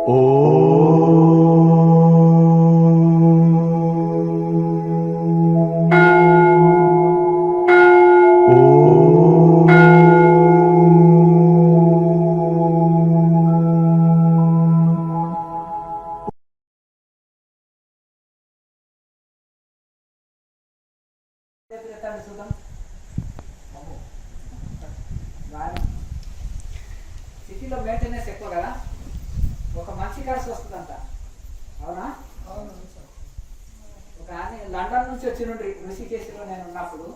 సిటీలో మెయింటెనెన్స్ ఎక్కువ కదా, ఒక మంచి ఖర్చు వస్తుందంట. అవునా? ఒక ఆయన లండన్ నుంచి వచ్చిండ్రి ఋషికేశ్లో నేను ఉన్నప్పుడు.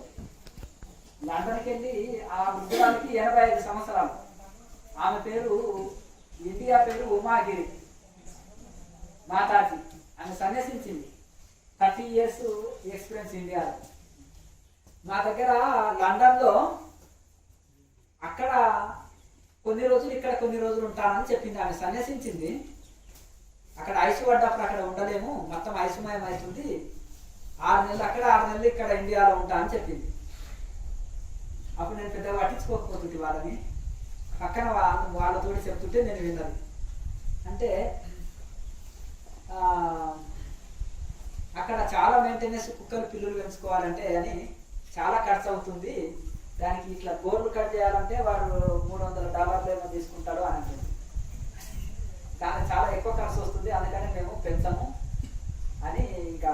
లండన్కి వెళ్ళి ఆ వృద్ధురాలికి 85 సంవత్సరాలు. ఆమె పేరు ఇండియా పేరు ఉమాగిరి మాతాజీ. ఆమె సన్యసించింది. 30 years ఎక్స్పీరియన్స్ ఇండియాలో. మా దగ్గర లండన్లో అక్కడ కొన్ని రోజులు, ఇక్కడ కొన్ని రోజులు ఉంటానని చెప్పింది. ఆమె సన్యసించింది. అక్కడ ఐసు పడ్డప్పుడు అక్కడ ఉండలేము, మొత్తం ఐసుమయం అవుతుంది, 6 నెలలు అక్కడ 6 నెలలు ఇక్కడ ఇండియాలో ఉంటా అని చెప్పింది. అప్పుడు నేను పెద్దగా పట్టించుకోకపోతుంది వాళ్ళని. పక్కన వాళ్ళతో చెప్తుంటే నేను విన్నది. అంటే అక్కడ చాలా మెయింటెనెన్స్, కుక్కలు పిల్లులు పెంచుకోవాలంటే అని చాలా ఖర్చు అవుతుంది, దానికి ఇట్లా గోర్లు కట్ చేయాలంటే వాడు $300 ఏమో తీసుకుంటాడు అని అంటుంది. దానికి చాలా ఎక్కువ ఖర్చు వస్తుంది, అందుకని మేము పెంచము అని. ఇంకా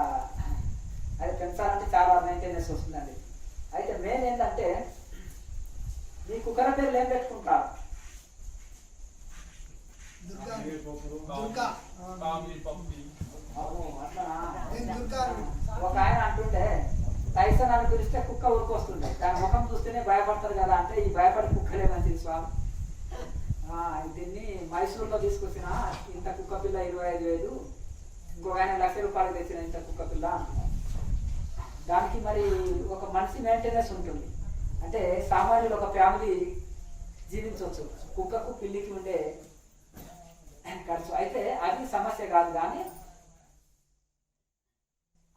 అది పెంచాలంటే చాలా మెయింటెనెన్స్ వస్తుందండి. అయితే మెయిన్ ఏంటంటే మీ కుక్కల పేర్లు ఏం పెట్టుకుంటారు? ఒక ఆయన అంటుంటే టైసన్ అని పిలిస్తే కుక్క ఊరుకొస్తుండే, దాని ముఖం చూస్తేనే భయపడతారు కదా అంటే, ఈ భయపడి కుక్కలే మంచిది స్వామి. దీన్ని మైసూరులో తీసుకొచ్చిన ఇంత కుక్క పిల్ల 25,000, ఇంకొక ఆయన ₹1,00,000 తెచ్చిన ఇంత కుక్క పిల్ల. దానికి మరి ఒక మనిషి మెయింటెనెన్స్ ఉంటుంది. అంటే సామాన్యులు ఒక ఫ్యామిలీ జీవించవచ్చు కుక్కకు పిల్లికి ఉండే ఖర్చు. అయితే అది సమస్య కాదు. కానీ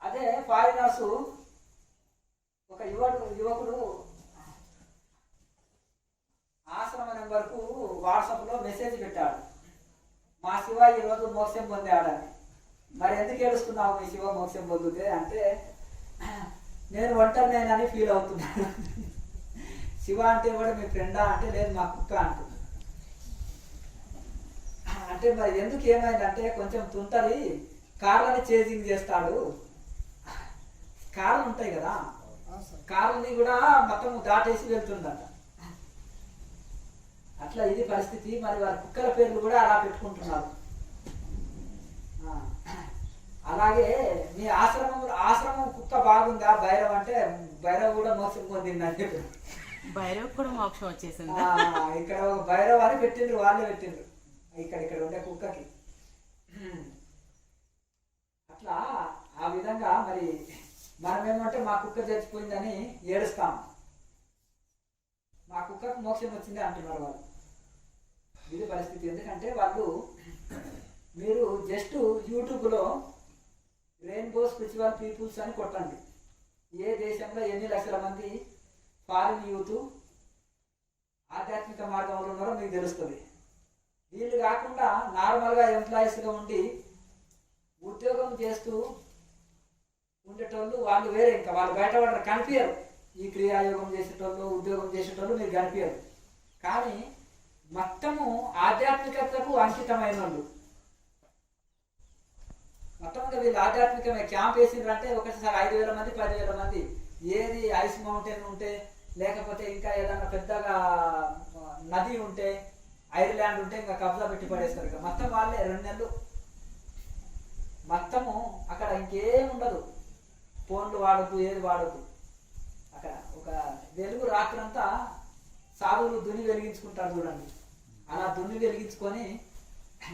అదే ఫారినర్స్ ఒక యువకుడు ఆశ్రమ నెంబర్కు వాట్సాప్లో మెసేజ్ పెట్టాడు, మా శివ ఈరోజు మోక్షం పొందాడని. మరి ఎందుకు ఏడుస్తున్నావు మీ శివ మోక్షం పొందితే అంటే, నేను ఒంటరినేనని ఫీల్ అవుతున్నాను. శివ అంటే కూడా మీ ఫ్రెండా అంటే, లేదు మా కుక్క అంటుంది. అంటే మరి ఎందుకు ఏమైందంటే, కొంచెం తుంటది, కార్లని చేజింగ్ చేస్తాడు. కార్లు ఉంటాయి కదా, కార్లని కూడా మొత్తం దాటేసి వెళ్తుందంట. అట్లా ఇది పరిస్థితి. మరి వారి కుక్కల పేర్లు కూడా అలా పెట్టుకుంటున్నారు. అలాగే మీ ఆశ్రమం కుక్క బాగుందా? భైరవ్ అంటే భైరవ్ కూడా మోక్షం పొందిందని చెప్పి, భైరవ్ కూడా మోక్షం వచ్చేసింది. ఇక్కడ ఒక భైరవ్ అని పెట్టిండ్రు, వాళ్ళే పెట్టిండ్రు ఇక్కడ ఉండే కుక్కకి. అట్లా ఆ విధంగా మరి మనం ఏమంటే మా కుక్క చచ్చిపోయిందని ఏడుస్తాం, మా కుక్కకు మోక్షం వచ్చింది అంటున్నారు వాళ్ళు. ఇది పరిస్థితి. ఎందుకంటే వాళ్ళు, మీరు జస్ట్ యూట్యూబ్లో రెయిన్బో స్పిరిచువల్ పీపుల్స్ అని కొట్టండి, ఏ దేశంలో ఎన్ని లక్షల మంది ఫారిన్ యూత్ ఆధ్యాత్మిక మార్గంలో ఉన్నారో మీకు తెలుస్తుంది. వీళ్ళు కాకుండా నార్మల్గా ఎంప్లాయీస్గా ఉండి ఉద్యోగం చేస్తూ ఉండేటోళ్ళు వాళ్ళు వేరే, ఇంకా వాళ్ళు బయటపడరు, కనిపించరు. ఈ క్రియాయోగం చేసేటోళ్ళు, ఉద్యోగం చేసేటోళ్ళు మీరు కనిపించరు. కానీ మొత్తము ఆధ్యాత్మికతకు అంకితమైన వాళ్ళు, మొత్తంగా వీళ్ళు ఆధ్యాత్మికమే. క్యాంప్ వేసిండ్రంటే ఒకసారి 5,000 మంది 10,000 మంది. ఏది ఐస్ మౌంటైన్ ఉంటే, లేకపోతే ఇంకా ఏదన్నా పెద్దగా నది ఉంటే, ఐర్లాండ్ ఉంటే ఇంకా కబ్జా పెట్టి పడేస్తారు. ఇక మొత్తం వాళ్ళే 2 నెలలు మొత్తము అక్కడ ఇంకేం ఉండదు. ఫోన్లు వాడద్దు, ఏది వాడద్దు. అక్కడ ఒక వెలుగు రాత్రంతా సాధువులు దుని వెలిగించుకుంటారు చూడండి, అలా దున్ని వెలిగించుకొని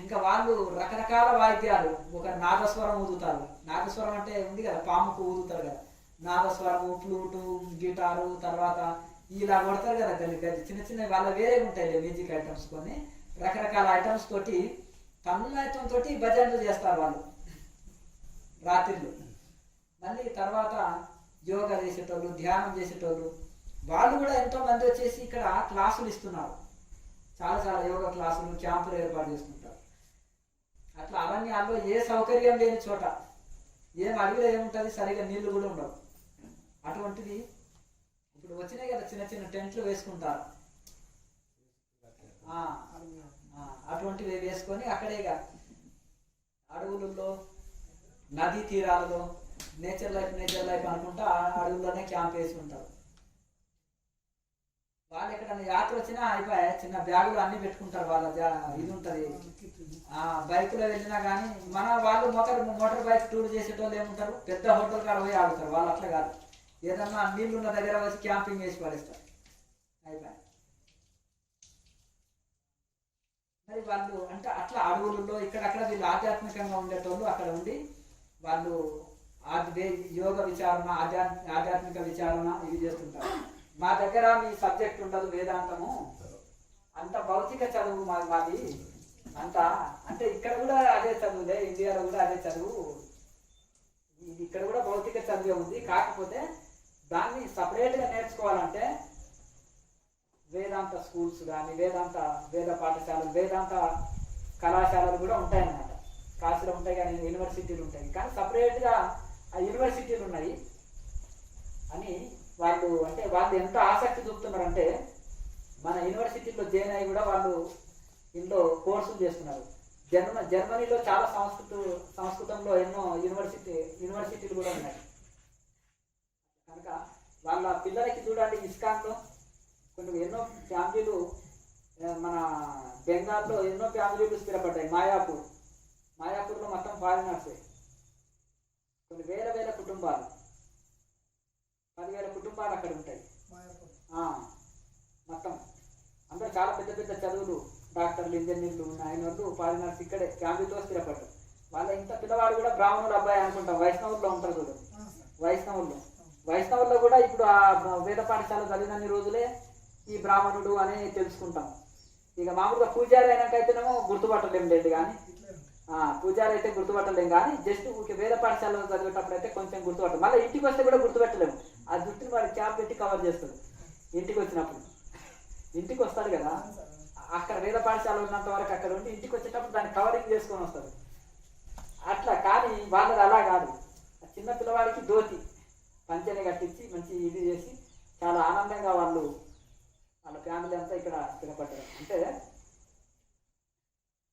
ఇంకా వాళ్ళు రకరకాల వాయిద్యాలు, ఒక నాదస్వరం ఊదుతారు. నాదస్వరం అంటే ఉంది కదా, పాముకు ఊదుతారు కదా, నాదస్వరము, ఫ్లూటు, గిటారు, తర్వాత ఇలా కొడతారు కదా గది గది, చిన్న చిన్న వాళ్ళ వేరే ఉంటాయి మ్యూజిక్ ఐటమ్స్. కొన్ని రకరకాల ఐటమ్స్ తోటి, తన్మయత్వంతో భజనలు చేస్తారు వాళ్ళు రాత్రిళ్ళు. మళ్ళీ తర్వాత యోగా చేసేటోళ్ళు, ధ్యానం చేసేటోళ్ళు వాళ్ళు కూడా ఎంతో మంది వచ్చేసి ఇక్కడ క్లాసులు ఇస్తున్నారు. చాలా యోగా క్లాసులు, క్యాంపులు ఏర్పాటు చేసుకుంటారు. అట్లా అరణ్యాల్లో ఏ సౌకర్యం లేని చోట ఏం అడవిలో ఏముంటుంది, సరిగా నీళ్లు కూడా ఉండవు. అటువంటిది ఇప్పుడు వచ్చినాయి కదా చిన్న చిన్న టెంట్లు వేసుకుంటారు, అటువంటివి వేసుకొని అక్కడే అడవులలో నదీ తీరాలలో నేచర్ లైఫ్ అనుకుంటా అడవుల్లోనే క్యాంప్ వేసి ఉంటారు. వాళ్ళు ఎక్కడైనా యాత్ర వచ్చినా అయిపోయి చిన్న బ్యాగులు అన్ని పెట్టుకుంటారు. వాళ్ళ ఇది ఉంటుంది, బైకులో వెళ్ళినా కానీ మన వాళ్ళు మోటార్ బైక్ టూర్ చేసేటోళ్ళు ఏముంటారు, పెద్ద హోటల్ కాడ పోయి ఆగుతారు. వాళ్ళు అట్లా కాదు, ఏదన్నా నీళ్ళు ఉన్న దగ్గర వచ్చి క్యాంపింగ్ వేసి పడేస్తారు అయిపోయి. మరి వాళ్ళు అంటే అట్లా అడవులలో ఇక్కడక్కడ వీళ్ళు ఆధ్యాత్మికంగా ఉండేటోళ్ళు అక్కడ ఉండి వాళ్ళు యోగ విచారణ, ఆధ్యాత్మిక విచారణ ఇవి చేస్తుంటారు. మా దగ్గర మీ సబ్జెక్ట్ ఉండదు వేదాంతము, అంత భౌతిక చదువు మాది అంత. అంటే ఇక్కడ కూడా అదే చదువులే, ఇండియాలో కూడా అదే చదువు, ఇక్కడ కూడా భౌతిక చదువే ఉంది. కాకపోతే దాన్ని సపరేట్గా నేర్చుకోవాలంటే వేదాంత స్కూల్స్ కానీ వేద పాఠశాలలు, వేదాంత కళాశాలలు కూడా ఉంటాయన్నమాట. కాశీలో ఉంటాయి కానీ యూనివర్సిటీలు ఉంటాయి, కానీ సపరేట్గా ఆ యూనివర్సిటీలు ఉన్నాయి అని వాళ్ళు అంటే వాళ్ళు ఎంత ఆసక్తి చూపుతున్నారంటే మన యూనివర్సిటీలో జాయిన్ అయ్యి కూడా వాళ్ళు ఇందులో కోర్సులు చేస్తున్నారు. జర్మనీలో చాలా సంస్కృతంలో ఎన్నో యూనివర్సిటీలు కూడా ఉన్నాయి. కనుక వాళ్ళ పిల్లలకి చూడండి, ఇస్కాన్లో కొన్ని ఎన్నో ఫ్యామిలీలు, మన బెంగాల్లో ఎన్నో ఫ్యామిలీలు స్థిరపడ్డాయి. మాయాపూర్లో మొత్తం ఫారినర్సే, కొన్ని వేల కుటుంబాలు, 10,000 కుటుంబాలు అక్కడ ఉంటాయి మొత్తం. అందరూ చాలా పెద్ద చదువులు, డాక్టర్లు, ఇంజనీర్లు ఆయన వాళ్ళు ఫారినర్స్ ఇక్కడే ఫ్యామిలీతో స్థిరపడ్డారు. వాళ్ళ ఇంత పిల్లవాడు కూడా బ్రాహ్మణుడు అబ్బాయి అనుకుంటాం. వైష్ణవుల్లో ఉంటారు చూడు, వైష్ణవుల్లో కూడా ఇప్పుడు ఆ వేద పాఠశాల చదివినన్ని రోజులే ఈ బ్రాహ్మణుడు అని తెలుసుకుంటాం. ఇక మామూలుగా పూజారి అయినాకైతేనేమో గుర్తుపట్టలేం లేదు, కానీ పూజారి అయితే గుర్తుపట్టలేం, కానీ జస్ట్ వేద పాఠశాలలో చదివేటప్పుడు అయితే కొంచెం గుర్తుపట్టాలి. మళ్ళీ ఇంటికి వస్తే కూడా గుర్తుపెట్టలేము. ఆ జుట్టుని వాడి క్యాప్ పెట్టి కవర్ చేస్తాడు. ఇంటికి వచ్చినప్పుడు ఇంటికి వస్తాడు కదా, అక్కడ వేద పాఠశాల ఉన్నంత వరకు అక్కడ ఉండి ఇంటికి వచ్చేటప్పుడు దాన్ని కవరింగ్ చేసుకొని వస్తాడు అట్లా. కానీ వాళ్ళది అలా కాదు. చిన్న పిల్లవాడికి ధోతి పంచని కట్టించి మంచి ఇది చేసి చాలా ఆనందంగా వాళ్ళ ఫ్యామిలీ అంతా ఇక్కడ స్థిరపడ్డారు. అంటే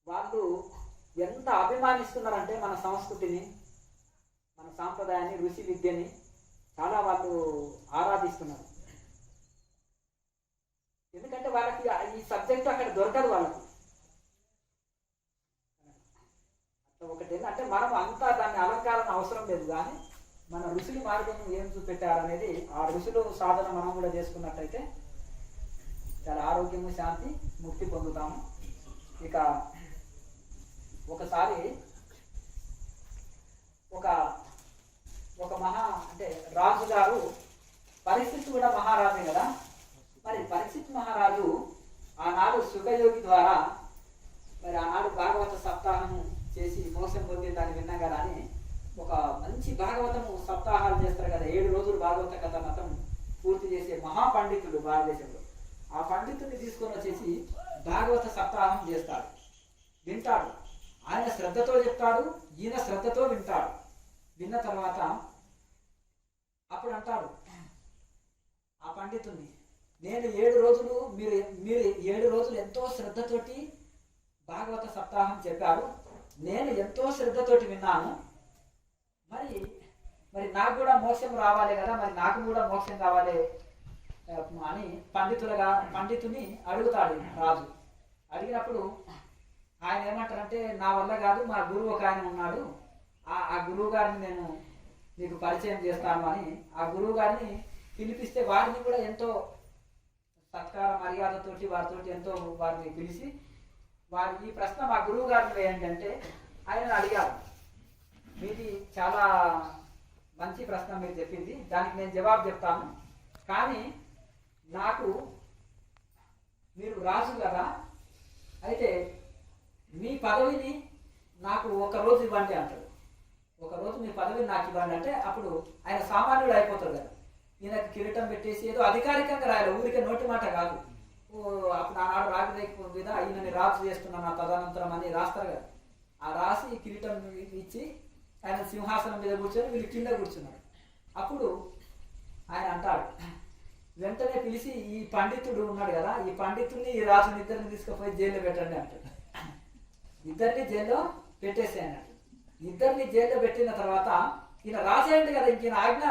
వాళ్ళు ఎంత అభిమానిస్తున్నారంటే మన సంస్కృతిని, మన సాంప్రదాయాన్ని, ఋషి విద్యని చాలా వాళ్ళు ఆరాధిస్తున్నారు. ఎందుకంటే వాళ్ళకి ఈ సబ్జెక్ట్ అక్కడ దొరకదు వాళ్ళకి. అట్లా ఒకటి ఏంటంటే మనం అంతా దాన్ని అలంకారం అవసరం లేదు, కానీ మన ఋషుల మార్గం ఏం చూపెట్టారనేది ఆ ఋషులు సాధన మనం కూడా చేసుకున్నట్టయితే చాలా ఆరోగ్యము, శాంతి, ముక్తి పొందుతాము. ఇక ఒకసారి ఒక అంటే రాజు గారు, పరీక్షిత్ కూడా మహారాజే కదా. మరి పరీక్షిత్ మహారాజు ఆనాడు సుఖయోగి ద్వారా మరి ఆనాడు భాగవత సప్తాహం చేసి మోసం పొంది దాన్ని విన్నాం కదా అని ఒక మంచి భాగవతము సప్తాహాలు చేస్తారు కదా, 7 రోజులు భాగవత కథ మతం పూర్తి చేసే మహాపండితుడు భారతదేశంలో. ఆ పండితుడిని తీసుకొని వచ్చేసి భాగవత సప్తాహం చేస్తాడు, వింటాడు. ఆయన శ్రద్ధతో చెప్తాడు, ఈయన శ్రద్ధతో వింటాడు. విన్న తర్వాత అప్పుడు అంటాడు ఆ పండితుడిని, నేను 7 రోజులు మీరు 7 రోజులు ఎంతో శ్రద్ధతోటి భాగవత సప్తాహం చెప్పారు, నేను ఎంతో శ్రద్ధతోటి విన్నాను. మరి నాకు కూడా మోక్షం రావాలి కదా, మరి నాకు కూడా మోక్షం కావాలి అని పండితుని అడుగుతాడు రాజు. అడిగినప్పుడు ఆయన ఏమంటారంటే, నా వల్ల కాదు, మా గురువు ఒక ఆయన ఉన్నాడు, ఆ గురువు గారిని నేను మీకు పరిచయం చేస్తాను అని ఆ గురువు గారిని పిలిపిస్తే వారిని కూడా ఎంతో సత్కార మర్యాదతోటి వారితోటి ఎంతో వారిని పిలిచి ఈ ప్రశ్న మా గురువు గారిని వేయండి అంటే ఆయన అడిగారు, మీది చాలా మంచి ప్రశ్న మీరు చెప్పింది, దానికి నేను జవాబు చెప్తాను, కానీ నాకు మీరు రాజు కదా, అయితే మీ పదవిని నాకు 1 రోజు ఇవ్వండి అంటాడు. 1 రోజు మీ పదవిని నాకు ఇవ్వండి అంటే అప్పుడు ఆయన సామాన్యుడు అయిపోతాడు కదా. ఈయనకు కిరీటం పెట్టేసి ఏదో అధికారికంగా రాయాలి, ఊరికే నోటి మాట కాదు. అప్పుడు ఆనాడు రాజు మీద ఈయనని రాజు చేస్తున్నా నా తదనంతరం అని రాస్తారు కదా. ఆ రాసి కిరీటం ఇచ్చి ఆయన సింహాసనం మీద కూర్చొని వీళ్ళు కింద కూర్చున్నారు. అప్పుడు ఆయన అంటాడు, వెంటనే పిలిచి ఈ పండితుడు ఉన్నాడు కదా, ఈ పండితుడిని ఈ రాజుని ఇద్దరిని తీసుకుపోయి జైల్లో పెట్టండి అంటాడు. ఇద్దరిని జైల్లో పెట్టేసి అన్నట్టు. ఇద్దరిని జైల్లో పెట్టిన తర్వాత ఈయన రాసేయండి కదా, ఇంక ఈయన ఆజ్ఞ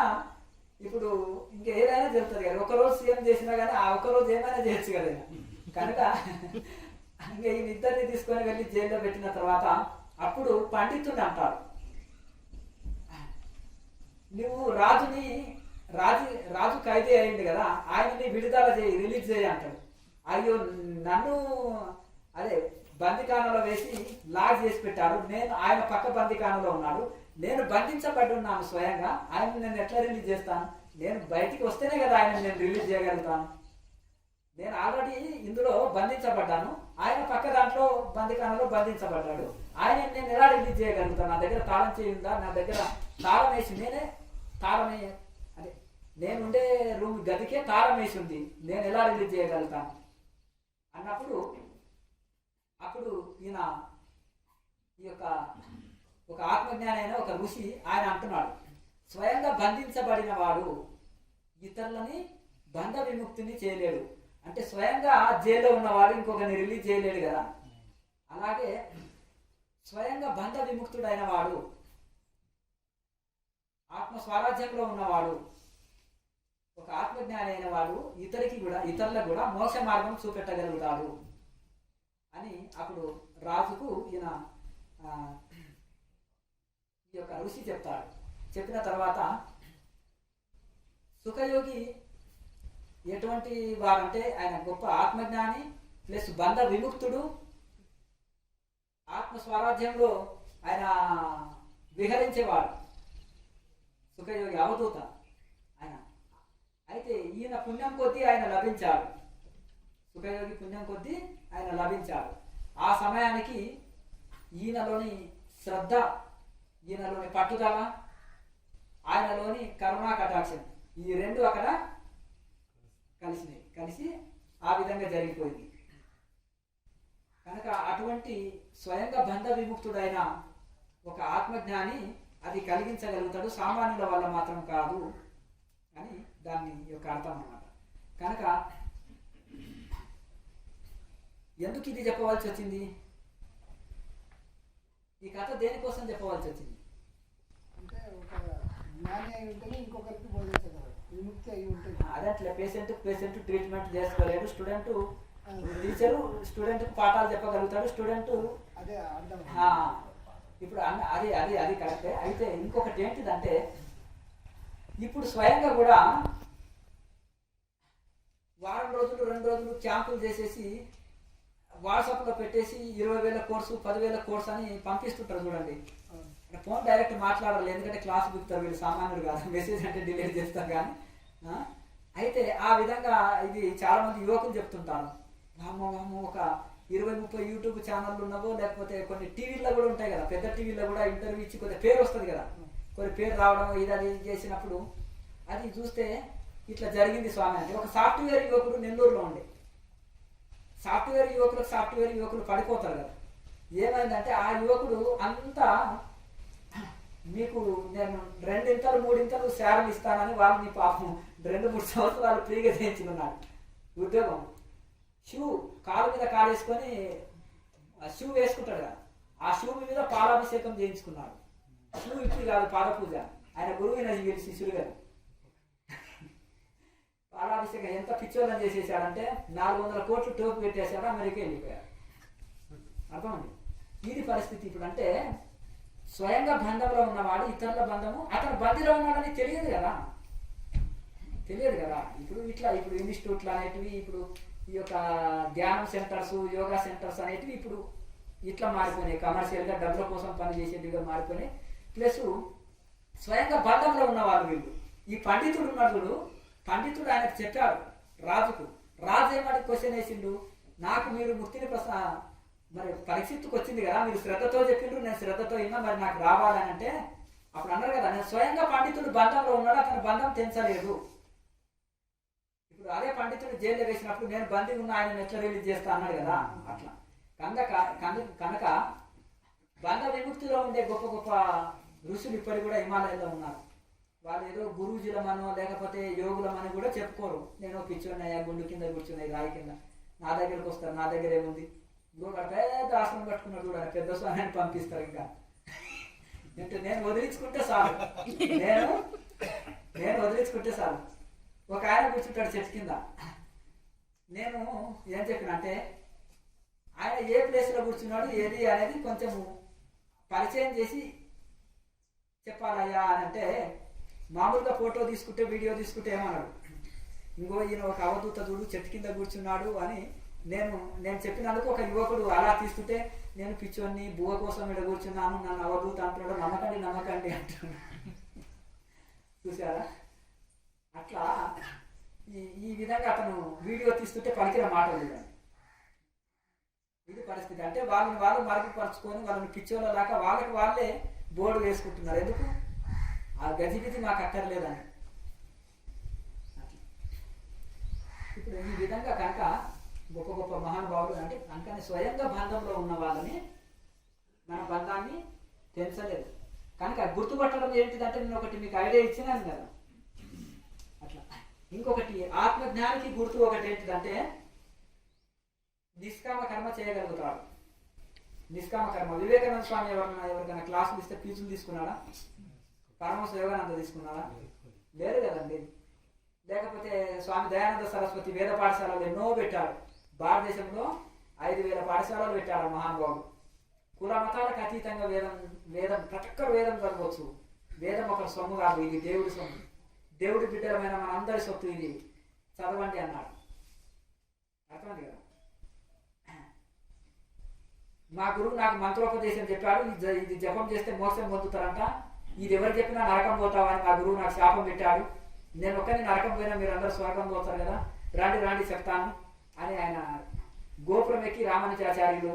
ఇప్పుడు ఇంకా ఏదైనా జరుగుతుంది కదా, ఒకరోజు సీఎం చేసినా కానీ ఆ ఒక్కరోజు ఏమైనా చేయొచ్చు కదా. కనుక ఇంకా ఈయన ఇద్దరిని తీసుకొని వెళ్ళి జైల్లో పెట్టిన తర్వాత అప్పుడు పండితుడు అంటాడు, నువ్వు రాజు ఖైదీ అయింది కదా, ఆయనని విడుదల చేయి, రిలీజ్ చేయి అంటాడు. అయ్యో నన్ను అదే బందికానలో వేసి లాక్ చేసి పెట్టారు, నేను ఆయన పక్క బందికానలో ఉన్నాడు, నేను బంధించబడి ఉన్నాను స్వయంగా, ఆయన నేను ఎట్లా రిలీజ్ చేస్తాను? నేను బయటికి వస్తేనే కదా ఆయన నేను రిలీజ్ చేయగలుగుతాను. నేను ఆల్రెడీ ఇందులో బంధించబడ్డాను, ఆయన పక్క దాంట్లో బందికానలో బంధించబడ్డాడు, ఆయన నేను ఎలా రిలీజ్ చేయగలుగుతాను? నా దగ్గర తాళం చేయి ఉందా? నా దగ్గర తాళం వేసి నేనే తాళమే అదే నేనుండే రూమ్ గదికే తాళం వేసి ఉంది, నేను ఎలా రిలీజ్ చేయగలుగుతాను అన్నప్పుడు అప్పుడు ఈయన ఈ యొక్క ఒక ఆత్మజ్ఞాని అయిన ఒక ఋషి ఆయన అంటున్నాడు, స్వయంగా బంధించబడిన వాడు ఇతరులని బంధ విముక్తిని చేయలేడు. అంటే స్వయంగా జైల్లో ఉన్నవాడు ఇంకొకరిని రిలీజ్ చేయలేడు కదా, అలాగే స్వయంగా బంధ విముక్తుడైన వాడు, ఆత్మ స్వరాజ్యంలో ఉన్నవాడు, ఒక ఆత్మజ్ఞాని అయిన వాడు ఇతరులకు కూడా మోక్ష మార్గం చూపెట్టగలుగుతాడు అని అప్పుడు రాజుకు ఈయన ఈ యొక్క ఋషి చెప్తాడు. చెప్పిన తర్వాత సుఖయోగి ఎటువంటి వారంటే ఆయన గొప్ప ఆత్మజ్ఞాని ప్లస్ బంధ విముక్తుడు, ఆత్మ స్వరాజ్యంలో ఆయన విహరించేవాడు, సుఖయోగి అవధూత ఆయన. అయితే ఈయన పుణ్యం కొద్దీ ఆయన లభించాడు, సుఖయోగి పుణ్యం కొద్దీ ఆయన లభించాడు. ఆ సమయానికి ఈయనలోని శ్రద్ధ, ఈయనలోని పట్టుదల, ఆయనలోని కరుణా కటాక్షం ఈ రెండు అక్కడ కలిసి ఆ విధంగా జరిగిపోయింది. కనుక అటువంటి స్వయంగా బంధ విముక్తుడైన ఒక ఆత్మజ్ఞాని అది కలిగించగలుగుతాడు, సామాన్యుల వల్ల మాత్రం కాదు అని దాన్ని యొక్క అర్థం అన్నమాట. కనుక ఎందుకు ఇది చెప్పవలసి వచ్చింది? ఈ కథ దేనికోసం చెప్పవలసి వచ్చింది అంటే ఒక జ్ఞాని అయి ఉంటేనే ఇంకొకరికి బోధించగలరు, విముక్తి అయి ఉంటుంది. అదట్లే పేషెంట్ ట్రీట్మెంట్ చేసుకోలేడు, టీచరు స్టూడెంట్ పాఠాలు చెప్పగలుగుతాడు, స్టూడెంట్ అదే అర్థం. ఇప్పుడు అది కరెక్టే. అయితే ఇంకొకటి ఏంటిదంటే ఇప్పుడు స్వయంగా కూడా వారం రోజులు 2 రోజులు క్యాంపులు చేసేసి వాట్సాప్లో పెట్టేసి 20,000 కోర్సు 10,000 కోర్సు అని పంపిస్తుంటారు చూడండి. ఫోన్ డైరెక్ట్ మాట్లాడాలి, ఎందుకంటే క్లాస్ బిగుతారు వీళ్ళు, సామాన్యుడు కాదు, మెసేజ్ అంటే డిలీట్ చేస్తారు కానీ. అయితే ఆ విధంగా ఇది చాలా మంది యువకులు చెప్తుంటారు, వామ్మో ఒక 20-30 యూట్యూబ్ ఛానళ్ళు ఉన్నావో, లేకపోతే కొన్ని టీవీల్లో కూడా ఉంటాయి కదా, పెద్ద టీవీలో కూడా ఇంటర్వ్యూ ఇచ్చి కొద్దిగా పేరు వస్తుంది కదా, కొన్ని పేరు రావడం ఇది చేసినప్పుడు అది చూస్తే ఇట్లా జరిగింది స్వామి అంటే ఒక సాఫ్ట్వేర్ యువకుడు నెల్లూరులో ఉండే. సాఫ్ట్వేర్ యువకులు పడిపోతారు కదా, ఏమైందంటే ఆ యువకుడు అంతా మీకు నేను 2 ఇంతలు 3 ఇంతలు శాలరీ ఇస్తానని వాళ్ళు మీ పాపం 2-3 సంవత్సరాలు ఫ్రీగా చేయించుకున్నాడు ఉద్యోగం. షూ కాలు మీద కాలేసుకొని షూ వేసుకుంటాడు కదా, ఆ షూ మీద పాలాభిషేకం చేయించుకున్నాడు. షూ ఇప్పుడు కాదు, పాదపూజ. ఆయన గురువు వీరి శిష్యుడు గారు పాలాభిషేకం ఎంత పిచ్చోళ్ళని చేసేసాడంటే 400 కోట్లు టోపు పెట్టేశాడు, అమెరికా వెళ్ళిపోయాడు. అర్థమండి ఇది పరిస్థితి. ఇప్పుడు అంటే స్వయంగా బంధంలో ఉన్నవాడు ఇతరుల బంధము అతను బంధిలో ఉన్నాడని తెలియదు కదా. ఇప్పుడు ఇన్స్టిట్యూట్లు అనేటివి, ఇప్పుడు ఈ యొక్క ధ్యానం సెంటర్స్, యోగా సెంటర్స్ అనేటివి ఇప్పుడు ఇట్లా మారిపోయినాయి, కమర్షియల్గా డబ్బుల కోసం పనిచేసేటివిగా మారిపోయినాయి. ప్లస్ స్వయంగా బంధంలో ఉన్నవాళ్ళు వీళ్ళు. ఈ పండితుడు ఉన్నాడు, పండితుడు ఆయనకు చెప్పాడు రాజుకు. రాజు ఏమని క్వశ్చన్ వేసిండు, నాకు మీరు ముక్తిని మరి పరీక్షిత్తుకు వచ్చింది కదా, మీరు శ్రద్ధతో చెప్పిండ్రు, నేను శ్రద్ధతో విన్నా, మరి నాకు రావాలని అంటే అప్పుడు అన్నారు కదా, నేను స్వయంగా పండితుడు బంధంలో ఉన్నాడు, అతను బంధం తెంచలేదు. ఇప్పుడు అదే పండితుడు జైల్లో వేసినప్పుడు నేను బందీ ఉన్న ఆయన ఎట్లా రిలీజ్ చేస్తా అన్నాడు కదా, అట్లా కనుక బంధ విముక్తిలో ఉండే గొప్ప గొప్ప ఋషులు ఇప్పటికి కూడా హిమాలయాల్లో ఉన్నారు. వాళ్ళు ఏదో గురూజీలమనో లేకపోతే యోగులమని కూడా చెప్పుకోరు. నేను పిచ్చోన్నయ్యా గుండు కింద కూర్చున్నాయి రాయి కింద, నా దగ్గరకు వస్తారు, నా దగ్గర ఏముంది, ఇంకొక పెద్ద ఆసనం కట్టుకున్నాడు కూడా పెద్ద స్వామిని పంపిస్తారు. ఇంకా నేను వదిలించుకుంటే చాలు, నేను వదిలించుకుంటే చాలు. ఒక ఆయన కూర్చుంటాడు చెట్టు కింద. నేను ఏం చెప్పిన అంటే ఆయన ఏ ప్లేస్లో కూర్చున్నాడు ఏది అనేది కొంచెం పరిచయం చేసి చెప్పాలయ్యా అని అంటే, మామూలుగా ఫోటో తీసుకుంటే వీడియో తీసుకుంటే ఏమన్నాడు, ఇంకో ఈయన ఒక అవధూత చూడు చెట్టు కింద కూర్చున్నాడు అని నేను చెప్పినందుకు ఒక యువకుడు అలా తీసుకుంటే, నేను పిచ్చోన్ని బువ్వ కోసం ఇక్కడ కూర్చున్నాను, నన్ను అవధూత అంటున్నాడు, నమ్మకండి అంటున్నాడు. చూసారా? అట్లా ఈ విధంగా అతను వీడియో తీస్తుంటే పలికిన మాటలు ఇది పరిస్థితి. అంటే వాళ్ళు మరుగుపరుచుకొని వాళ్ళని పిచ్చోళ్ళ దాకా వాళ్ళకి వాళ్ళే బోర్డు వేసుకుంటున్నారు. ఎందుకు? ఆ గజిబిజి మాకు అక్కర్లేదని. ఇప్పుడు ఈ విధంగా కనుక గొప్ప గొప్ప మహానుభావులు అంటే అందుకని స్వయంగా బంధంలో ఉన్న వాళ్ళని మన బంధాన్ని తెంచలేదు కనుక గుర్తుపట్టడం ఏంటిదంటే నేను ఒకటి మీకు ఐడియా ఇచ్చినాను కదా. అట్లా ఇంకొకటి ఆత్మజ్ఞానికి గుర్తు ఒకటి ఏంటిదంటే నిష్కామ కర్మ చేయగలుగుతాడు. నిష్కామ కర్మ వివేకానంద స్వామి ఎవరికైనా క్లాసులు ఇస్తే ఫీజులు తీసుకున్నాడా? పరమహంస యోగానంద తీసుకున్నాడా? లేదు కదండి. లేకపోతే స్వామి దయానంద సరస్వతి వేద పాఠశాలలు ఎన్నో పెట్టాడు. భారతదేశంలో 5,000 పాఠశాలలు పెట్టాడు మహానుభావుడు. కుల మతాలకు అతీతంగా వేదం ప్రతి ఒక్కరు వేదం చదవచ్చు. వేదం ఒక సొమ్ము కాదు, ఇది దేవుడి సొమ్ము, దేవుడి బిడ్డలమైన మన అందరి సొత్తు, ఇది చదవండి అన్నాడు. అర్థమైంది కదా. మా గురువు నాకు మంత్రోపదేశం చెప్పాడు, ఇది జపం చేస్తే మోక్షం పొందుతారంట, ఇది ఎవరు చెప్పినా నరకం పోతావని మా గురువు నాకు శాపం పెట్టాడు. నేను ఒక్కరిని నరకం పోయినా మీరు అందరూ స్వర్గం పోతారు కదా, రాండి చెప్తాను అని ఆయన గోపురం ఎక్కి రామానుజాచార్యులు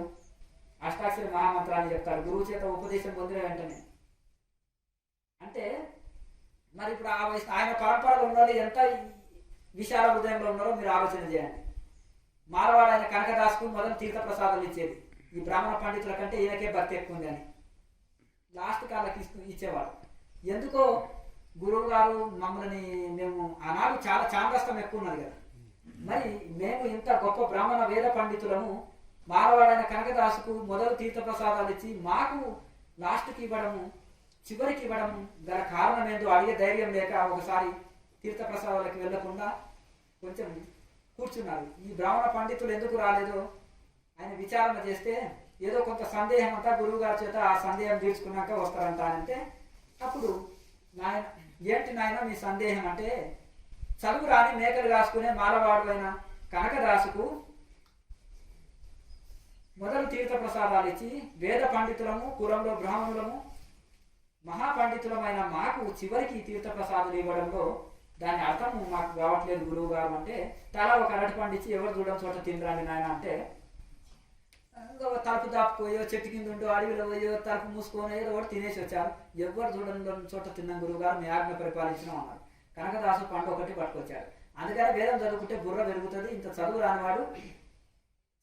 అష్టాక్షరి మహామంత్రాన్ని చెప్తారు గురువు చేత ఉపదేశం పొందిన వెంటనే. అంటే మరి ఇప్పుడు ఆయన పరంపరలో ఉన్న వాళ్ళు ఎంత విశాల హృదయంలో ఉన్నారో మీరు ఆలోచన చేయండి. మారవాడు ఆయన కనకదాసుకు మొదలు తీర్థప్రసాదాలు ఇచ్చేది, ఈ బ్రాహ్మణ పండితుల కంటే ఈయనకే భక్తి ఎక్కువ ఉంది అని లాస్ట్ కాళ్ళకి ఇచ్చేవాడు. ఎందుకో గురువు గారు మమ్మల్ని మేము ఆనాడు చాలా చాందస్తం ఎక్కువ ఉన్నది కదా, మరి మేము ఇంత గొప్ప బ్రాహ్మణ వేద పండితులను మారవాడైన కనకదాసుకు మొదలు తీర్థప్రసాదాలు ఇచ్చి మాకు లాస్ట్కి ఇవ్వడము చివరికి ఇవ్వడం గల కారణం ఏందో అడిగే ధైర్యం లేక ఒకసారి తీర్థప్రసాదాలకు వెళ్లకుండా కొంచెం కూర్చున్నారు. ఈ బ్రాహ్మణ పండితులు ఎందుకు రాలేదో ఆయన విచారణ చేస్తే ఏదో కొంత సందేహం అంతా గురువు గారి చేత ఆ సందేహం తీర్చుకున్నాక వస్తారంట అంటే, అప్పుడు ఏంటి నాయన మీ సందేహం అంటే, చదువు రాని మేకలు కాసుకునే మాలవాడు అయిన కనకదాసుకు మొదలు తీర్థప్రసాదాలు ఇచ్చి వేద పండితులము కులంలో బ్రాహ్మణులము మహాపండితులమైన మాకు చివరికి తీర్థప్రసాదాలు ఇవ్వడంలో దాని అర్థం మాకు కావట్లేదు గురువు గారు అంటే, తలా ఒక అరటి పండించి ఎవరు చూడడం చోట తినరాని నాయన అంటే, తలుపు దాపుకోయో చెట్టు కింద ఉండో అడవిలో పోయో తలుపు మూసుకొని ఏదో ఒకటి తినేసి వచ్చారు, ఎవరు చూడని చోట తిన్నాం గురువు గారు మీ ఆజ్ఞ పరిపాలించినాం అన్నారు. కనకదాసు పండు ఒకటి పట్టుకొచ్చాడు. అందుకని వేదం చదువుకుంటే బుర్ర పెరుగుతుంది, ఇంత చదువు రానివాడు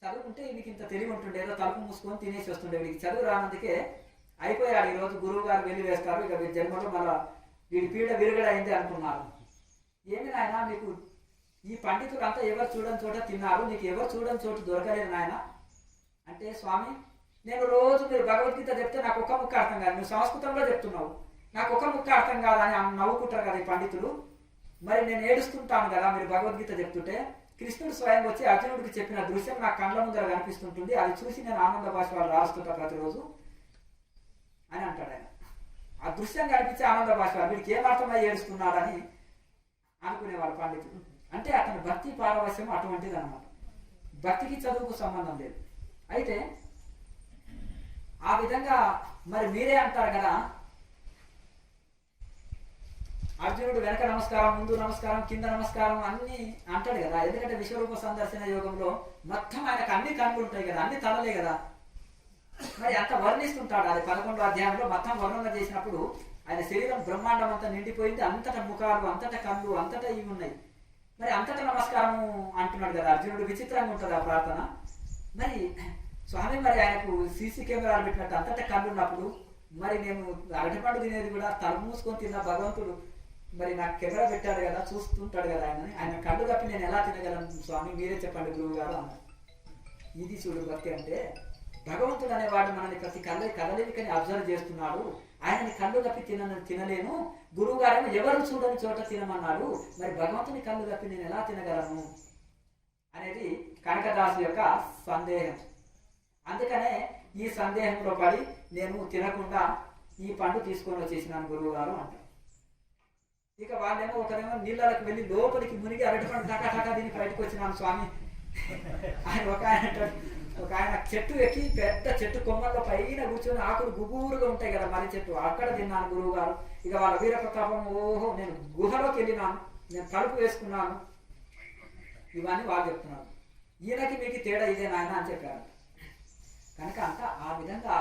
చదువుకుంటే వీడికి ఇంత తెలివి ఉంటుండే, ఏదో తలుపు మూసుకొని తినేసి వస్తుండే, వీడికి చదువు రానందుకే అయిపోయాడు. ఈరోజు గురువు గారు వెళ్ళి వేస్తారు, ఇక వీడి జన్మలో మళ్ళా వీడి పీడ విరుగడైంది అనుకున్నారు. ఏమి నాయన మీకు ఈ పండితులు అంతా ఎవరు చూడని చోట తిన్నారు, నీకు ఎవరు చూడని చోటు దొరకలేదు నాయన అంటే, స్వామి నేను రోజు మీరు భగవద్గీత చెప్తే నాకు ఒక్క ముక్క అర్థం కాదు, నువ్వు సంస్కృతంలో చెప్తున్నావు నాకు ఒక్క ముక్క అర్థం కాదని నవ్వుకుంటారు కదా ఈ పండితులు. మరి నేను ఏడుస్తుంటాను కదా మీరు భగవద్గీత చెప్తుంటే. కృష్ణుడు స్వయం వచ్చి అర్జునుడికి చెప్పిన దృశ్యం నాకు కళ్ళ ముందర కనిపిస్తుంటుంది, అది చూసి నేను ఆనంద భాష్పాలు రాస్తుంటా ప్రతిరోజు అని అంటాడు ఆయన. ఆ దృశ్యం కనిపించి ఆనంద భాష్పాలు వీడికి ఏమర్థమై ఏడుస్తున్నాడని అనుకునేవాడు పండితుడు. అంటే అతని భక్తి పారవశ్యం అటువంటిది అనమాట, భక్తికి చదువుకు సంబంధం లేదు. అయితే ఆ విధంగా మరి మీరే అంటారు కదా, అర్జునుడు వెనక నమస్కారం ముందు నమస్కారం కింద నమస్కారం అన్ని అంటాడు కదా, ఎందుకంటే విశ్వరూప సందర్శన యోగంలో మొత్తం ఆయనకు అన్ని కన్నులు ఉంటాయి కదా, అన్ని తలలే కదా, మరి అంత వర్ణిస్తుంటాడు. అది 11వ అధ్యాయంలో మొత్తం వర్ణన చేసినప్పుడు ఆయన శరీరం బ్రహ్మాండం అంతా నిండిపోయింది, అంతటా ముఖాలు అంతటా కళ్ళు అంతటా ఇవి ఉన్నాయి, మరి అంతటా నమస్కారం అంటున్నాడు కదా అర్జునుడు. విచిత్రంగా ఉంటుంది ఆ ప్రార్థన. మరి స్వామి మరి ఆయనకు సీసీ కెమెరాలు పెట్టినట్టు అంతటా కళ్ళు ఉన్నప్పుడు మరి నేను అరటిపండు తినేది కూడా తల మూసుకొని తిన్న భగవంతుడు మరి నాకు కెమెరా పెట్టాడు కదా, చూస్తుంటాడు కదా ఆయన కళ్ళు తప్పి నేను ఎలా తినగలను స్వామి, మీరే చెప్పండి గురువు గారు అన్నారు. ఇది చూడు భక్తి అంటే, భగవంతుడు అనేవాడు మనల్ని ప్రతి కదలికని అబ్జర్వ్ చేస్తున్నాడు. ఆయనని కళ్ళు తప్పి తినలేను, గురువు గారేమో ఎవరు చూడని చోట తినమన్నాడు, మరి భగవంతుని కళ్ళు తప్పి నేను ఎలా తినగలను అనేది కనకదాసు యొక్క సందేహం. అందుకనే ఈ సందేహంలో పడి నేను తినకుండా ఈ పండు తీసుకొని వచ్చేసినాను గురువు గారు అంటారు. ఇక వాళ్ళేమో ఒకరేమో నీళ్ళకి వెళ్ళి లోపలికి మునిగి అరటిపండు టకా దీన్ని బయటకు వచ్చినాను స్వామి. ఆయన ఒక ఆయన చెట్టు ఎక్కి పెద్ద చెట్టు కొమ్మల్లో పైన కూర్చొని ఆకులు గుబూరుగా ఉంటాయి కదా మర్రి చెట్టు, అక్కడ తిన్నాను గురువు గారు. ఇక వాళ్ళ వీర ప్రతాపం, ఓహో నేను గుహలోకి వెళ్ళినాను, నేను తలుపు వేసుకున్నాను, ఇవన్నీ వాళ్ళు చెప్తున్నారు. ఈయనకి మీకు తేడా ఇదే నాయన అని చెప్పారు. కనుక అంత ఆ విధంగా ఆ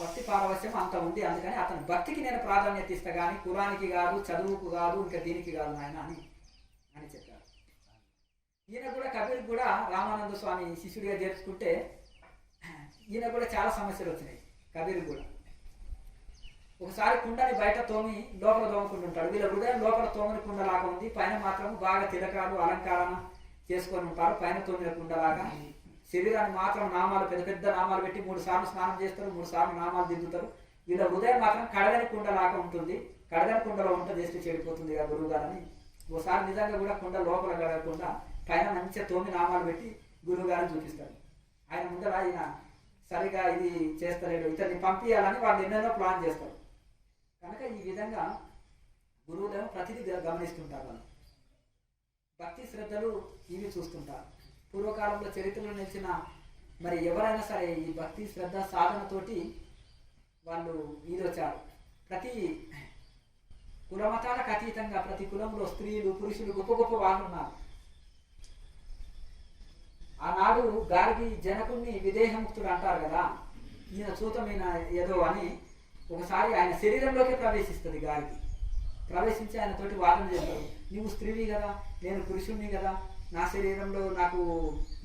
భక్తి పారవశ్యం అంత ఉంది. అందుకని అతని భక్తికి నేను ప్రాధాన్యత ఇస్తా కానీ కులానికి కాదు, చదువుకు కాదు, ఇంకా దీనికి కాదు నాయన అని చెప్పారు. ఈయన కూడా కబీర్ కూడా రామానంద స్వామి శిష్యుడిగా చేర్చుకుంటే ఈయన కూడా చాలా సమస్యలు వచ్చినాయి. కబీర్ కూడా ఒకసారి కుండని బయట తోమి లోపల తోముకుంటుంటాడు. వీళ్ళ హృదయం లోపల తోమని కుండలాగా ఉంది, పైన మాత్రం బాగా తిలకాలు అలంకారం చేసుకొని ఉంటారు. పైన తోమిన కుండలాగా శరీరాన్ని మాత్రం నామాలు పెద్ద పెద్ద నామాలు పెట్టి 3 సార్లు స్నానం చేస్తారు, 3 సార్లు నామాలు దిద్దుతారు. వీళ్ళ హృదయం మాత్రం కడగని కుండలాగా ఉంటుంది. కడగని కుండలో ఉంటే చేస్తే చెడిపోతుంది కదా గురువు గారని ఒకసారి నిజంగా కూడా కుండ లోపల కడగకుండా పైన మంచిగా తోమి నామాలు పెట్టి గురువు గారిని చూపిస్తాడు. ఆయన ముందర ఆయన సరిగా ఇది చేస్తలేడు, ఇతన్ని పంపించాలని వాళ్ళు ఎన్నెన్నో ప్లాన్ చేస్తారు. కనుక ఈ విధంగా గురువులేమో ప్రతిదీ గమనిస్తుంటారు. వాళ్ళు భక్తి శ్రద్ధలు ఇవి చూస్తుంటారు. పూర్వకాలంలో చరిత్రలో నిలిచిన మరి ఎవరైనా సరే ఈ భక్తి శ్రద్ధ సాధనతోటి వాళ్ళు ఈదొచ్చారు. ప్రతి కులమతాలకు అతీతంగా ప్రతి కులంలో స్త్రీలు పురుషులు గొప్ప గొప్ప వాళ్ళు ఉన్నారు. ఆనాడు గార్గి జనకుణ్ణి విదేహముక్తుడు అంటారు కదా, ఈయన చూతమైన ఏదో అని ఒకసారి ఆయన శరీరంలోకి ప్రవేశిస్తుంది. గార్గి ప్రవేశించి ఆయనతోటి వాదన చేస్తాడు. నువ్వు స్త్రీవి కదా, నేను పురుషుణ్ణి కదా, నా శరీరంలో నాకు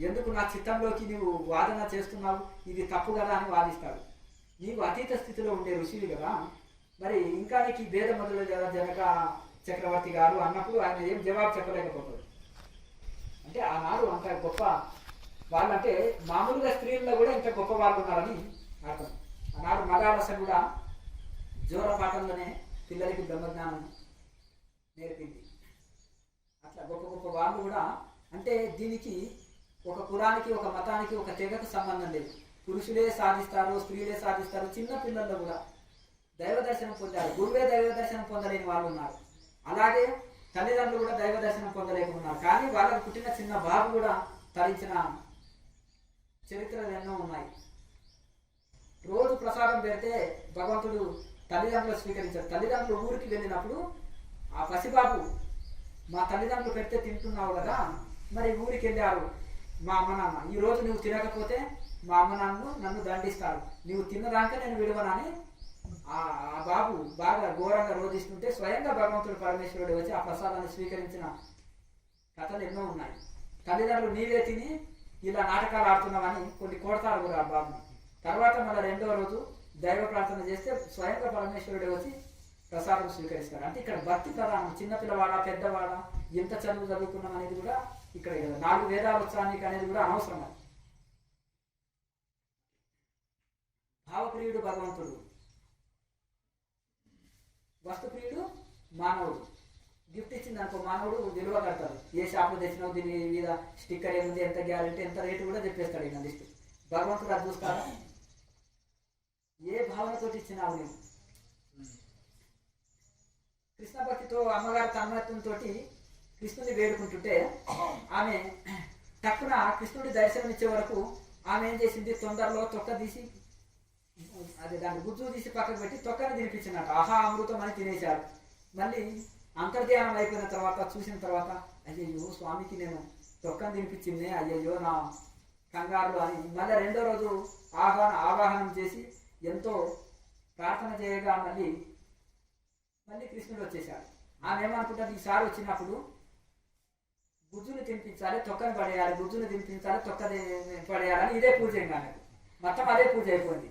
ఎందుకు నా చిత్తంలోకి నువ్వు వాదన చేస్తున్నావు, ఇది తప్పు కదా అని వాదిస్తాడు. నీవు అతీత స్థితిలో ఉండే ఋషివి కదా, మరి ఇంకా నీకు ఈ భేదం మొదలు కదా జనక చక్రవర్తి గారు అన్నప్పుడు ఆయన ఏం జవాబు చెప్పలేకపోతాడు. అంటే ఆనాడు అంత గొప్ప వాళ్ళంటే మామూలుగా స్త్రీల్లో కూడా ఇంత గొప్ప వాళ్ళు ఉన్నారని అర్థం. ఆనాడు మగాలస కూడా జోర పాఠంలోనే పిల్లలకి బ్రహ్మజ్ఞానం నేర్పింది. అట్లా గొప్ప గొప్ప వాళ్ళు కూడా అంటే దీనికి ఒక కులానికి ఒక మతానికి ఒక తెగకు సంబంధం లేదు. పురుషులే సాధిస్తారు, స్త్రీలే సాధిస్తారు. చిన్న పిల్లల్లో కూడా దైవ దర్శనం పొందారు. గురువే దైవ దర్శనం పొందలేని వాళ్ళు ఉన్నారు. అలాగే తల్లిదండ్రులు కూడా దైవ దర్శనం పొందలేకున్నారు. కానీ వాళ్ళకు పుట్టిన చిన్న బాబు కూడా తరించిన చరిత్రలు ఎన్నో ఉన్నాయి. రోజు ప్రసాదం పెడితే భగవంతుడు తల్లిదండ్రులు స్వీకరించారు. తల్లిదండ్రులు ఊరికి వెళ్ళినప్పుడు ఆ పసిబాబు మా తల్లిదండ్రులు పెడితే తింటున్నావు కదా, మరి ఊరికి వెళ్ళారు మా అమ్మ నాన్న, ఈరోజు నువ్వు తినకపోతే మా అమ్మ నాన్న నన్ను దండిస్తాడు, నువ్వు తిన్నదాకా నేను విడవనని ఆ బాబు బాగా ఘోరంగా రోధిస్తుంటే స్వయంగా భగవంతుడు పరమేశ్వరుడు వచ్చి ఆ ప్రసాదాన్ని స్వీకరించిన కథలు ఎన్నో ఉన్నాయి. తల్లిదండ్రులు నీవే తిని ఇలా నాటకాలు ఆడుతున్నామని కొన్ని కొడతారు కూడా ఆ బాబుని. తర్వాత మళ్ళీ 2వ రోజు దైవ ప్రార్థన చేస్తే స్వయంగా పరమేశ్వరుడు వచ్చి ప్రసాదం స్వీకరిస్తారు. అంటే ఇక్కడ భక్తి ప్రధానం. చిన్నపిల్లవాడ పెద్దవాడ ఎంత చదువు చదువుకున్నాం అనేది కూడా ఇక్కడ 4 వేదాలు వచ్చానికి అనేది కూడా అనవసరం. భావప్రియుడు భగవంతుడు, వస్తుప్రియుడు మానవుడు. గిఫ్ట్ ఇచ్చింది అనుకో మానవుడు విలువ కడతాడు. ఏ షాప్లో తెచ్చినావు, దీని మీద స్టిక్కర్ ఏముంది, ఎంత గ్యారెంటీ, ఎంత రేటు కూడా చెప్పేస్తాడు. ఈయన లిస్ట్. భగవంతుడు అది చూస్తాడా? ఏ భావనతోటి ఇచ్చినావు నేను. కృష్ణ భక్తితో అమ్మగారి తన్మయత్వంతో కృష్ణుని వేడుకుంటుంటే ఆమె తక్కువ కృష్ణుడి దర్శనం ఇచ్చే వరకు ఆమె ఏం చేసింది, తొందరలో తొక్క తీసి అదే దాన్ని గుజ్జు తీసి పక్కకు పెట్టి తొక్కని తినిపించినట్టు ఆహా అమృతం అని తినేశాడు. మళ్ళీ అంతర్ధ్యానం అయిపోయిన తర్వాత చూసిన తర్వాత అయ్యయ్యో స్వామికి నేను తొక్కని తినిపించింది, అయ్యయ్యో నా కంగారులు అని మళ్ళీ 2వ రోజు ఆవాహనం చేసి ఎంతో ప్రార్థన చేయగా మళ్ళీ కృష్ణుడు వచ్చేసాడు. ఆమె ఏమనుకుంటుంది, ఈసారి వచ్చినప్పుడు గుజ్జుని తినిపించాలి, తొక్కని పడేయాలి, గుజ్జుని తినిపించాలి, తొక్కని పడేయాలని ఇదే పూజ ఇంకా నాకు మొత్తం అదే పూజ అయిపోయింది.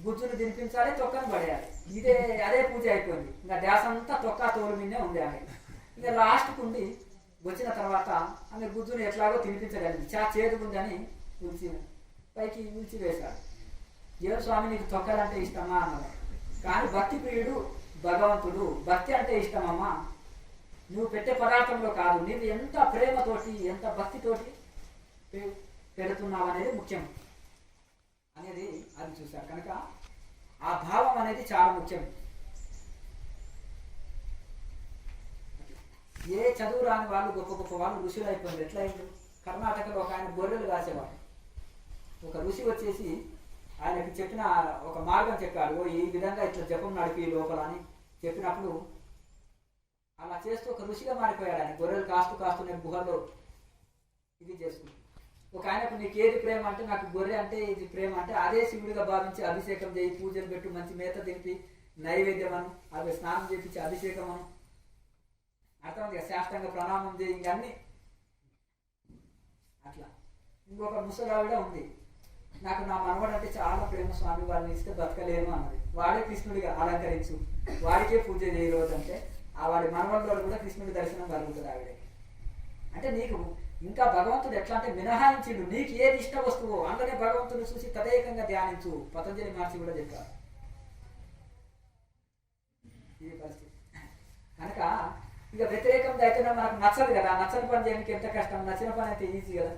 గుజ్జుని తినిపించాలి, తొక్కని పడేయాలి, ఇదే అదే పూజ అయిపోయింది. ఇంకా ధ్యాస అంతా తొక్క తోలు మీదే ఉంది ఆమె. ఇంకా లాస్ట్కు ఉండి వచ్చిన తర్వాత ఆమె గుజ్జుని ఎట్లాగో తినిపించగలిగింది. చేదుకుందని పైకి ఉల్చి వేశాడు. ఏం స్వామి నీకు తొక్కలంటే ఇష్టమా అన్నది. కానీ భక్తి ప్రియుడు భగవంతుడు, భక్తి అంటే ఇష్టమమ్మా, నువ్వు పెట్టే పదార్థంలో కాదు, నీవు ఎంత ప్రేమతోటి ఎంత భక్తితోటి పెడుతున్నావు అనేది ముఖ్యం అనేది అది చూశారు. కనుక ఆ భావం అనేది చాలా ముఖ్యం. ఏ చదువు రాని వాళ్ళు గొప్ప గొప్ప వాళ్ళు ఋషులు అయిపోయింది. ఎట్లయింది? కర్ణాటకలో ఒక ఆయన గొర్రెలు కాసేవాడు. ఒక ఋషి వచ్చేసి ఆయనకి చెప్పిన ఒక మార్గం చెప్పాడు, ఈ విధంగా ఇట్లా జపం నడిపి లోపల అని చెప్పినప్పుడు అలా చేస్తూ ఒక ఋషిగా మారిపోయాడు. ఆయన గొర్రెలు కాస్తూ నేను గుహలో ఇది చేసుకుంటాను. ఒక ఆయనకు నీకు ఏది ప్రేమ అంటే నాకు గొర్రె అంటే ఇది ప్రేమ అంటే అదే శివుడిగా భావించి అభిషేకం చేయి, పూజలు పెట్టు, మంచి మేత తింపి నైవేద్యం అను, అవి స్నానం చేయించి అభిషేకం అను, అర్థమైంది కదా, శాస్త్రంగా ప్రణామం చేయి, ఇంకన్నీ అట్లా. ఇంకొక ముసలావిడ ఉంది, నాకు నా మనవడు అంటే చాలా ప్రేమ స్వామి, వాడిని ఇస్తే బతకలేను అన్నది. వాడే కృష్ణుడిగా అలంకరించు, వాడికే పూజ చేయ రోజు అంటే ఆ వాడి మనవడిలో కూడా కృష్ణుడి దర్శనం కలుగుతుంది ఆవిడకి. అంటే నీకు ఇంకా భగవంతుడు ఎట్లా అంటే మినహాయించిండు, నీకు ఏది ఇష్ట వస్తువో అందులోనే భగవంతుని చూసి తదేకంగా ధ్యానించు. పతంజలి మహర్షి కూడా చెప్పారు ఈ పరిస్థితి. కనుక ఇక వ్యతిరేకం అయితే మనకు నచ్చదు కదా, నచ్చని పని చేయడానికి ఎంత కష్టం, నచ్చిన పని అయితే ఈజీ కదా.